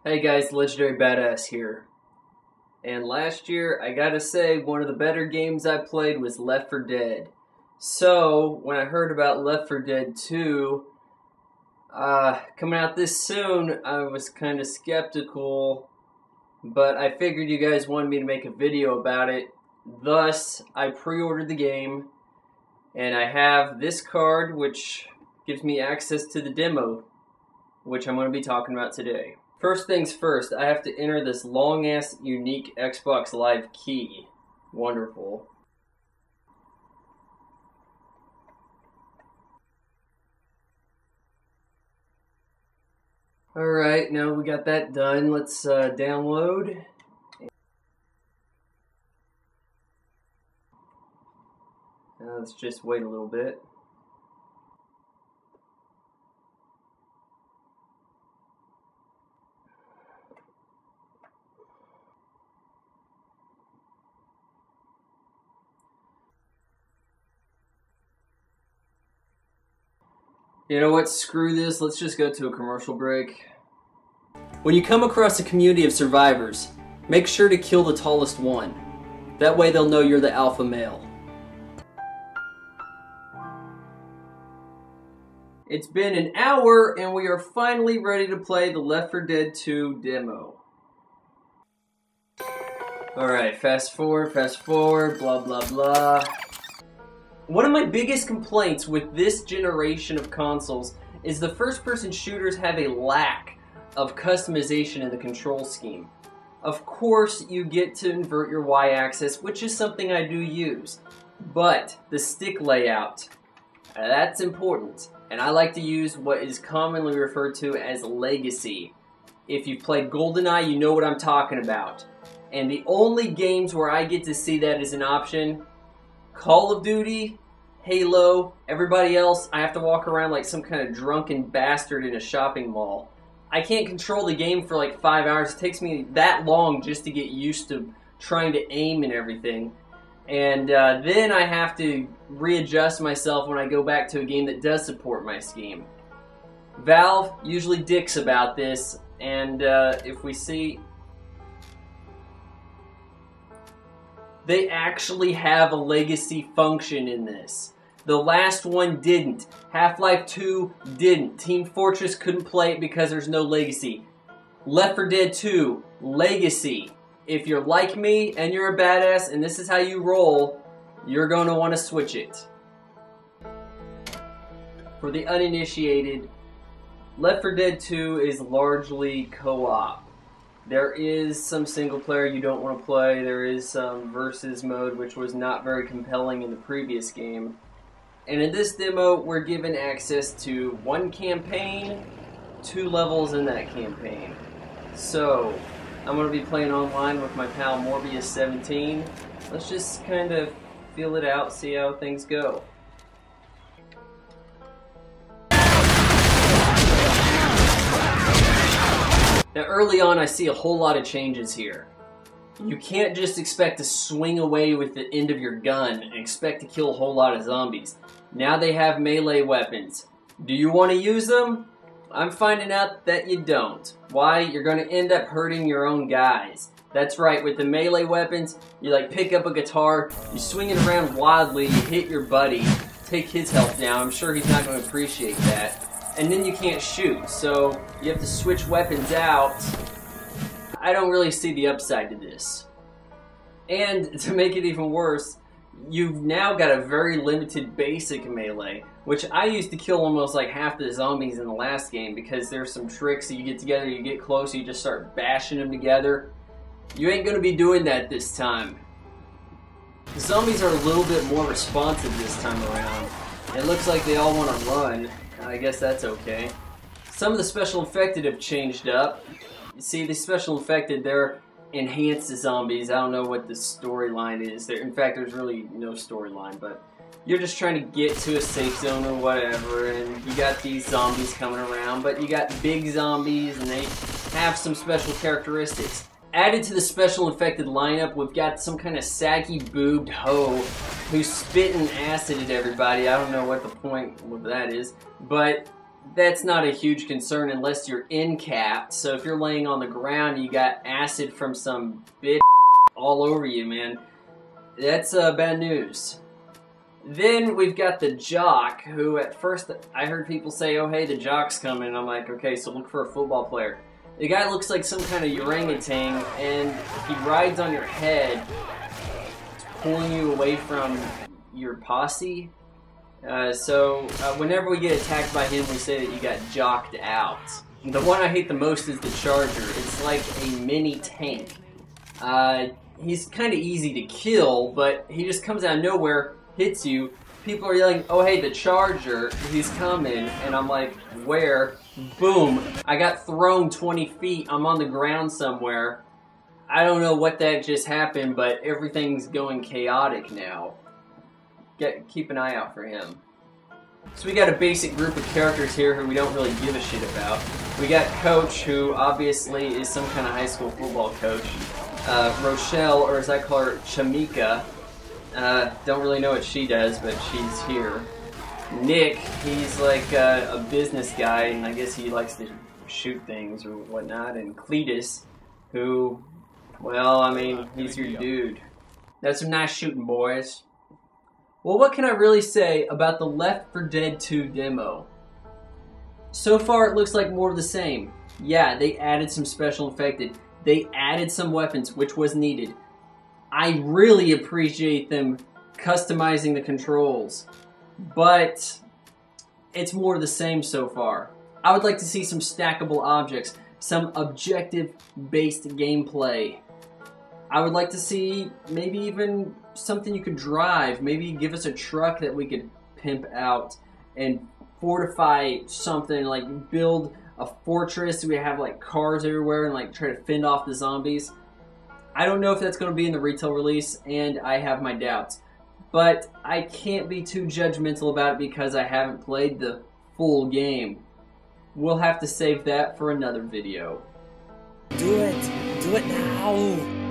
Hey guys, LegendaryBadass here. And last year, I gotta say, one of the better games I played was Left 4 Dead. So, when I heard about Left 4 Dead 2 coming out this soon, I was kind of skeptical. But I figured you guys wanted me to make a video about it. Thus, I pre-ordered the game. And I have this card, which gives me access to the demo, which I'm going to be talking about today. First things first, I have to enter this long-ass unique Xbox Live key. Wonderful. Alright, now we got that done. Let's download. Now let's just wait a little bit. You know what, screw this, let's just go to a commercial break. When you come across a community of survivors, make sure to kill the tallest one. That way they'll know you're the alpha male. It's been an hour and we are finally ready to play the Left 4 Dead 2 demo. Alright, fast forward, blah blah blah. One of my biggest complaints with this generation of consoles is the first-person shooters have a lack of customization in the control scheme. Of course, you get to invert your Y-axis, which is something I do use. But the stick layout, that's important. And I like to use what is commonly referred to as Legacy. If you've played GoldenEye, you know what I'm talking about. And the only games where I get to see that as an option: Call of Duty, Halo. Everybody else, I have to walk around like some kind of drunken bastard in a shopping mall. I can't control the game for like 5 hours. It takes me that long just to get used to trying to aim and everything. And then I have to readjust myself when I go back to a game that does support my scheme. Valve usually dicks about this, and if we see, they actually have a legacy function in this. The last one didn't. Half-Life 2 didn't. Team Fortress couldn't play it because there's no legacy. Left 4 Dead 2, legacy. If you're like me and you're a badass and this is how you roll, you're going to want to switch it. For the uninitiated, Left 4 Dead 2 is largely co-op. There is some single player you don't want to play. There is some versus mode, which was not very compelling in the previous game. And in this demo, we're given access to one campaign, 2 levels in that campaign. So, I'm going to be playing online with my pal Morbius17. Let's just kind of feel it out, see how things go. Now early on, I see a whole lot of changes here. You can't just expect to swing away with the end of your gun and expect to kill a whole lot of zombies. Now they have melee weapons. Do you want to use them? I'm finding out that you don't. Why? You're going to end up hurting your own guys. That's right, with the melee weapons, you like pick up a guitar, you swing it around wildly, you hit your buddy, take his health down. I'm sure he's not going to appreciate that. And then you can't shoot, so you have to switch weapons out. I don't really see the upside to this. And to make it even worse, you've now got a very limited basic melee, which I used to kill almost like half the zombies in the last game because there's some tricks that you get together, you get close, you just start bashing them together. You ain't going to be doing that this time. The zombies are a little bit more responsive this time around. It looks like they all want to run. I guess that's okay. Some of the special infected have changed up. You see, the special infected, they're enhanced zombies. I don't know what the storyline is. In fact, there's really no storyline, but you're just trying to get to a safe zone or whatever, and you got these zombies coming around, but you got big zombies, and they have some special characteristics. Added to the special infected lineup, we've got some kind of saggy boobed hoe who's spitting acid at everybody. I don't know what the point of that is, but that's not a huge concern unless you're in-capped. So if you're laying on the ground and you got acid from some bitch all over you, man, that's bad news. Then we've got the jock, who at first I heard people say, oh hey, the jock's coming. And I'm like, okay, so look for a football player. The guy looks like some kind of orangutan, and he rides on your head, pulling you away from your posse. Whenever we get attacked by him, we say that you got jocked out. The one I hate the most is the Charger. It's like a mini tank. He's kind of easy to kill, but he just comes out of nowhere, hits you. People are yelling, oh hey, the Charger, he's coming. And I'm like, where? Boom. I got thrown 20 feet. I'm on the ground somewhere. I don't know what that just happened, but everything's going chaotic now. Keep an eye out for him. So we got a basic group of characters here who we don't really give a shit about. We got Coach, who obviously is some kind of high school football coach. Rochelle, or as I call her, Chamika. Don't really know what she does, but she's here. Nick, he's like a business guy, and I guess he likes to shoot things or whatnot. And Cletus, who, well, I mean, he's your dude. That's some nice shooting, boys. Well, what can I really say about the Left 4 Dead 2 demo? So far, it looks like more of the same. Yeah, they added some special infected. They added some weapons, which was needed. I really appreciate them customizing the controls, but it's more of the same so far. I would like to see some stackable objects, some objective-based gameplay. I would like to see maybe even something you could drive. Maybe give us a truck that we could pimp out and fortify something, like build a fortress. We have like cars everywhere and like try to fend off the zombies. I don't know if that's going to be in the retail release, and I have my doubts. But I can't be too judgmental about it because I haven't played the full game. We'll have to save that for another video. Do it! Do it now!